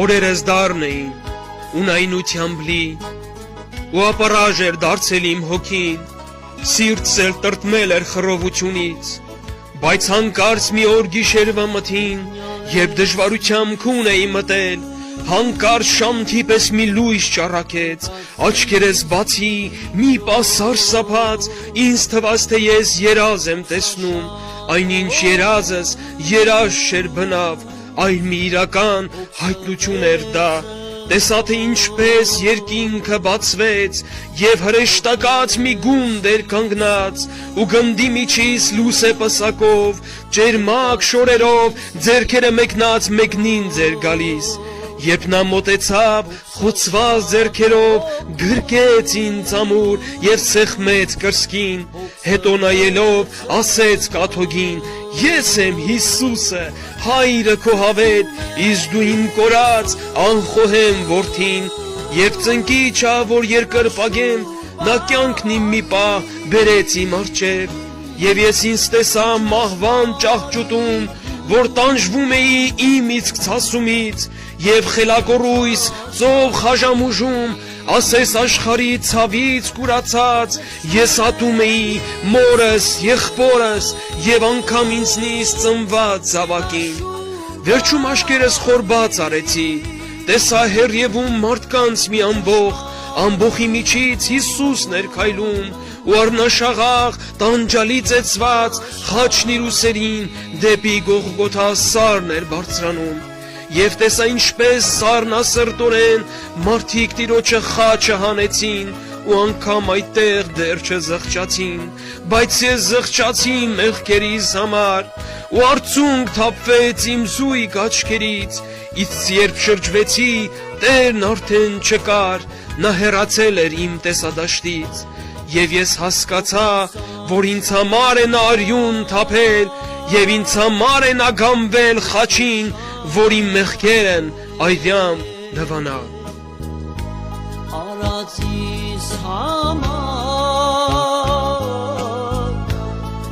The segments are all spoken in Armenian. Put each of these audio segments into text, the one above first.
օրերս դառն էին, ունայնությամբ լի, ու ապարաժ էր դարձել իմ հոգին, սիրտս էլ տրտմել էր խռովությունից, բայց հանկարծ մի օր գիշերվա մթին, երբ դժվարությամբ քուն էի մտել, հանկարծ շամթի պես մի լույս ճառակեց, աչքերս բացի, մի պահ սարսափած, ինձ թվաց, թե ես երազ եմ տեսնում, այնինչ երազս երազ չէր բնավ, այլ մի իրական հայտնություն էր դա, տեսա թե ինչպես երկինքը բացվեց և հրեշտակած մի գունդ էր կանգնած ու գնդի միջից լույս է պսակով, ջերմակ շորերով ձեռքերը մեկնած մեկնին ձեր գալիս, երբ նա մոտեցավ, խոցված ձեռքերով գրկեց ինձ ամուր և սեղմեց կրծքին, հետո նայելով ասեց կաթողին, ես եմ Հիսուսը, հայրը քո հավետ, իսկ դու իմ կորած անխոհեմ որդին, երբ ծնկի իջա, որ երկրպագեմ, նա կյանքն իմ մի պահ բերեց իմ առջև, և ես ինձ տեսա մահվան ճահճուտում, որ տանջվում էի իմ իսկ ցասումից, և խելակորույս ծով խաժամուժում, ասես աշխարհի ցավից կուրացած, ես ատում էի մորս, եղբորս և անգամ ինձնից ծնված զավակին, վերջում աչքերս խորբաց արեցի, տեսա հեռևում մարդկանց մի ամբոխի միջից Հիսուսն էր քայլում, ու առնաշաղախ տանջալի ծեծված խաչն իր ուսերին դեպի Գողգոթա սարն էր բարձրանում, և տեսա ինչպես սառնասրտորեն մարդիկ տիրոջը խաչը հանեցին ու անգամ այդտեղ դեռ չզղջացին, բայց ես զղջացի մեղքերիս համար ու արցունք թափվեց իմ զույգ աչքերից, իսկ երբ շրջվեցի, Տերն արդեն չկար, նա հեռացել էր իմ տեսադաշտից, և ես հասկացա, որ ինձ համար է նա արյուն թափել և ինձ համար է նա գամվել խաչին, որ իմ մեղքերն այդյամ լվանա։ Արածիս համար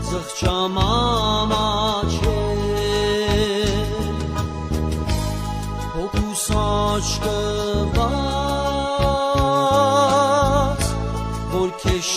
զղջամ ամաչել, հոգուս աչքը բաց, որ քեզ